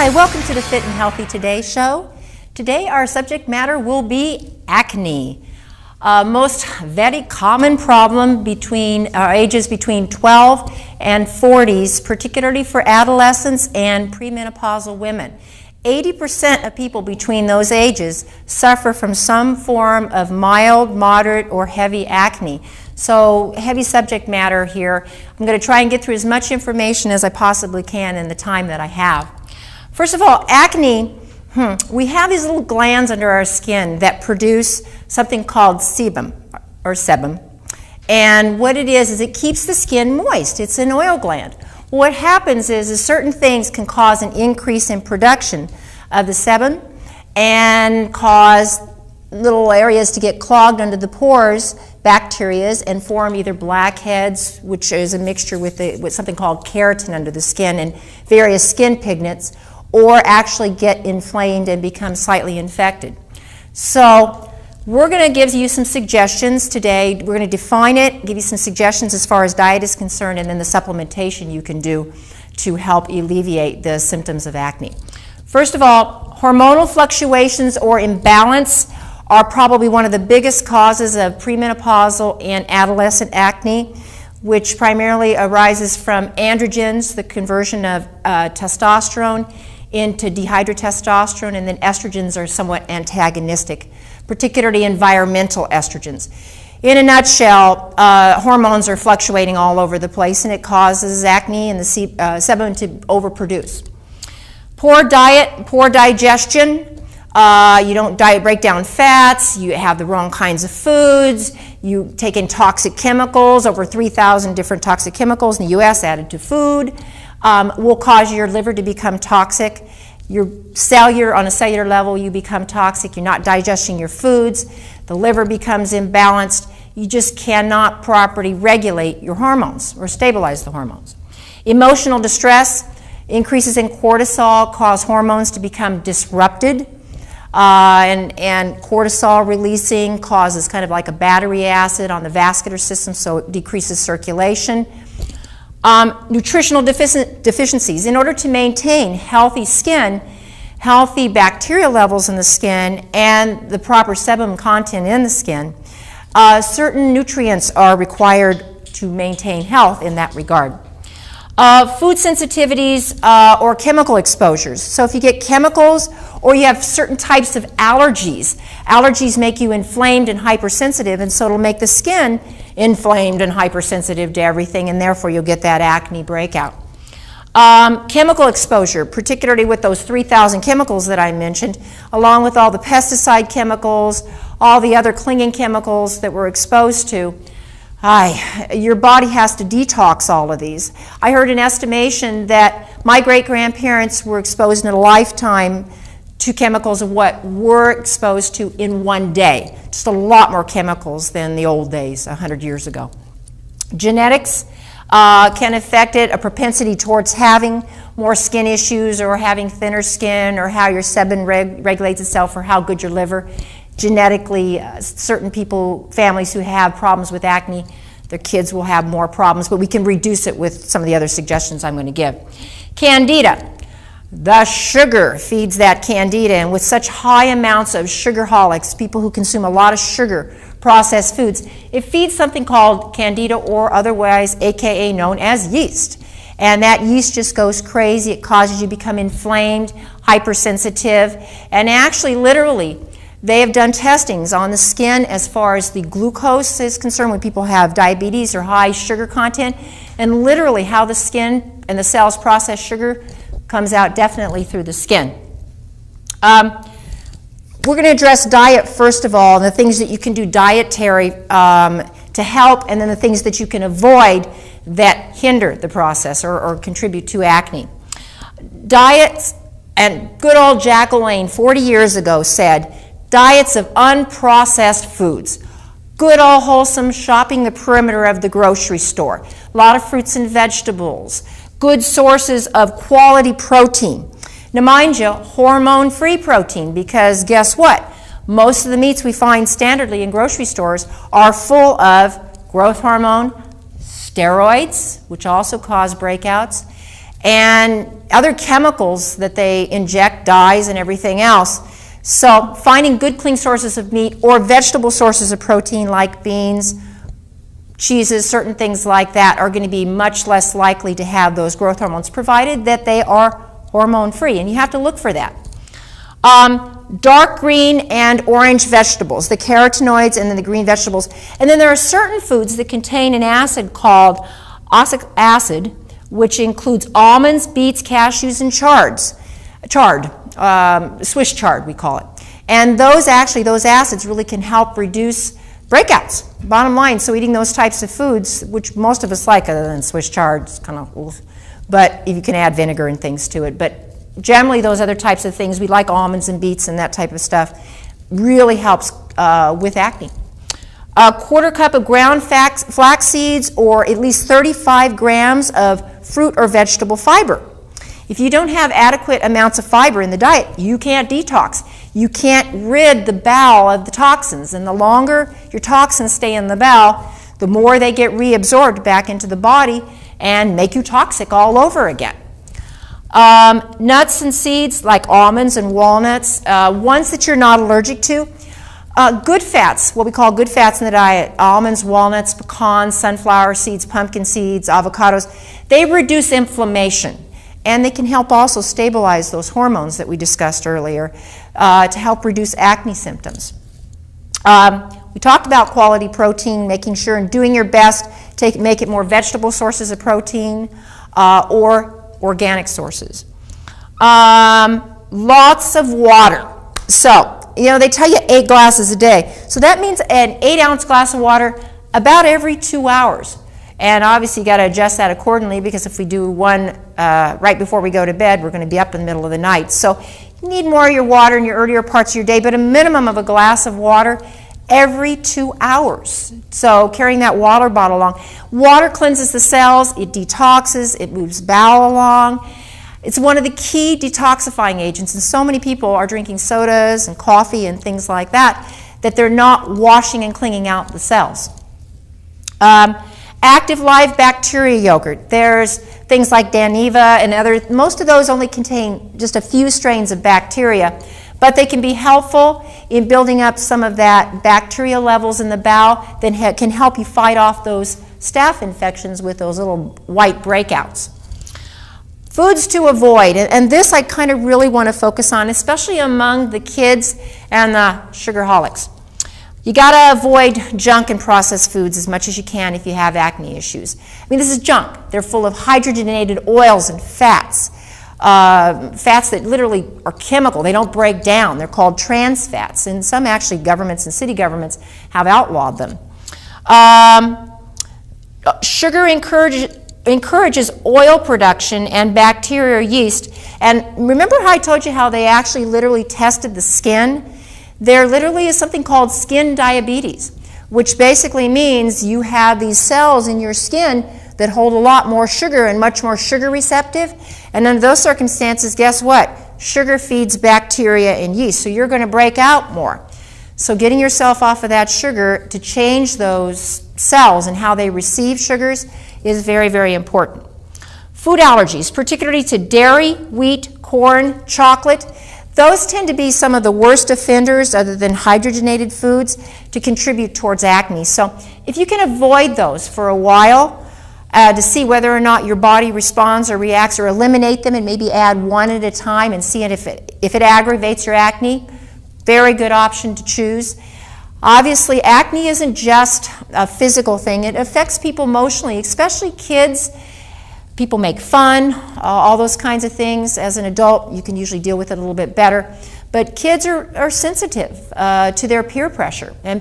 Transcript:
Hi, welcome to the Fit and Healthy Today show. Today our subject matter will be acne. Most very common problem between ages between 12 and 40s, particularly for adolescents and premenopausal women. 80% of people between those ages suffer from some form of mild, moderate, or heavy acne. So heavy subject matter here. I'm going to try and get through as much information as I possibly can in the time that I have. First of all, acne, we have these little glands under our skin that produce something called sebum, or sebum. And what it is it keeps the skin moist. It's an oil gland. What happens is certain things can cause an increase in production of the sebum and cause little areas to get clogged under the pores, bacteria, and form either blackheads, which is a mixture with something called keratin under the skin, and various skin pigments, or actually get inflamed and become slightly infected. So we're going to give you some suggestions today. We're going to define it, give you some suggestions as far as diet is concerned, and then the supplementation you can do to help alleviate the symptoms of acne. First of all, hormonal fluctuations or imbalance are probably one of the biggest causes of premenopausal and adolescent acne, which primarily arises from androgens, the conversion of testosterone into dihydrotestosterone, and then estrogens are somewhat antagonistic, particularly environmental estrogens. In a nutshell, hormones are fluctuating all over the place, and it causes acne and the sebum to overproduce. Poor diet, poor digestion, you don't break down fats, you have the wrong kinds of foods, you take in toxic chemicals, over 3,000 different toxic chemicals in the U.S. added to food, will cause your liver to become toxic. On a cellular level, you become toxic. You're not digesting your foods. The liver becomes imbalanced. You just cannot properly regulate your hormones or stabilize the hormones. Emotional distress, increases in cortisol cause hormones to become disrupted. And cortisol releasing causes kind of like a battery acid on the vascular system, so it decreases circulation. Nutritional deficiencies. In order to maintain healthy skin, healthy bacterial levels in the skin, and the proper sebum content in the skin, certain nutrients are required to maintain health in that regard. Food sensitivities or chemical exposures. So if you get chemicals or you have certain types of allergies, allergies make you inflamed and hypersensitive, and so it'll make the skin inflamed and hypersensitive to everything, and therefore you'll get that acne breakout. Chemical exposure, particularly with those 3,000 chemicals that I mentioned, along with all the pesticide chemicals, all the other clinging chemicals that we're exposed to, your body has to detox all of these. I heard an estimation that my great-grandparents were exposed in a lifetime to chemicals of what we're exposed to in one day. Just a lot more chemicals than the old days, 100 years ago. Genetics can affect it, a propensity towards having more skin issues or having thinner skin, or how your sebum regulates itself, or how good your liver. Genetically, certain people, families who have problems with acne, their kids will have more problems, but we can reduce it with some of the other suggestions I'm going to give. Candida. The sugar feeds that candida, and with such high amounts of sugarholics, people who consume a lot of sugar, processed foods, it feeds something called candida, or otherwise aka known as yeast. And that yeast just goes crazy. It causes you to become inflamed, hypersensitive, and actually literally they have done testings on the skin as far as the glucose is concerned when people have diabetes or high sugar content, and literally how the skin and the cells process sugar comes out definitely through the skin. We're going to address diet first of all, and the things that you can do dietary to help, and then the things that you can avoid that hinder the process or contribute to acne. Diets, and good old Jack LaLanne 40 years ago said, diets of unprocessed foods. Good old wholesome shopping the perimeter of the grocery store. A lot of fruits and vegetables. Good sources of quality protein. Now mind you, hormone-free protein, because guess what? Most of the meats we find standardly in grocery stores are full of growth hormone, steroids, which also cause breakouts, and other chemicals that they inject, dyes and everything else. So finding good clean sources of meat or vegetable sources of protein like beans, cheeses, certain things like that are going to be much less likely to have those growth hormones, provided that they are hormone free, and you have to look for that. Dark green and orange vegetables, the carotenoids and then the green vegetables. And then there are certain foods that contain an acid called oxalic acid, which includes almonds, beets, cashews, and Swiss chard we call it. And those acids really can help reduce breakouts, bottom line. So eating those types of foods, which most of us like other than Swiss chard, it's kind of oof, but if you can add vinegar and things to it. But generally those other types of things, we like almonds and beets and that type of stuff, really helps with acne. A quarter cup of ground flax seeds or at least 35 grams of fruit or vegetable fiber. If you don't have adequate amounts of fiber in the diet, you can't detox. You can't rid the bowel of the toxins, and the longer your toxins stay in the bowel, the more they get reabsorbed back into the body and make you toxic all over again. Nuts and seeds like almonds and walnuts, ones that you're not allergic to. Good fats, what we call good fats in the diet, almonds, walnuts, pecans, sunflower seeds, pumpkin seeds, avocados, they reduce inflammation. And they can help also stabilize those hormones that we discussed earlier to help reduce acne symptoms. We talked about quality protein, making sure and doing your best to make it more vegetable sources of protein or organic sources. Lots of water. So, you know, they tell you 8 glasses a day. So that means an 8-ounce glass of water about every 2 hours. And obviously you got to adjust that accordingly, because if we do one right before we go to bed, we're going to be up in the middle of the night. So you need more of your water in your earlier parts of your day, but a minimum of a glass of water every 2 hours. So carrying that water bottle along. Water cleanses the cells, it detoxes, it moves bowel along. It's one of the key detoxifying agents, and so many people are drinking sodas and coffee and things like that, that they're not washing and cleaning out the cells. Active live bacteria yogurt. There's things like Daniva and other, most of those only contain just a few strains of bacteria, but they can be helpful in building up some of that bacteria levels in the bowel that can help you fight off those staph infections with those little white breakouts. Foods to avoid, and this I kind of really want to focus on, especially among the kids and the sugarholics. You got to avoid junk and processed foods as much as you can if you have acne issues. I mean, this is junk. They're full of hydrogenated oils and fats, fats that literally are chemical. They don't break down. They're called trans fats, and some actually governments and city governments have outlawed them. Sugar encourages oil production and bacteria or yeast. And remember how I told you how they actually literally tested the skin? There literally is something called skin diabetes, which basically means you have these cells in your skin that hold a lot more sugar and much more sugar receptive. And under those circumstances, guess what? Sugar feeds bacteria and yeast, so you're going to break out more. So getting yourself off of that sugar to change those cells and how they receive sugars is very, very important. Food allergies, particularly to dairy, wheat, corn, chocolate. Those tend to be some of the worst offenders, other than hydrogenated foods, to contribute towards acne. So if you can avoid those for a while to see whether or not your body responds or reacts, or eliminate them and maybe add one at a time and see if it aggravates your acne, very good option to choose. Obviously, acne isn't just a physical thing. It affects people emotionally, especially kids. People make fun, all those kinds of things. As an adult, you can usually deal with it a little bit better. But kids are sensitive to their peer pressure. And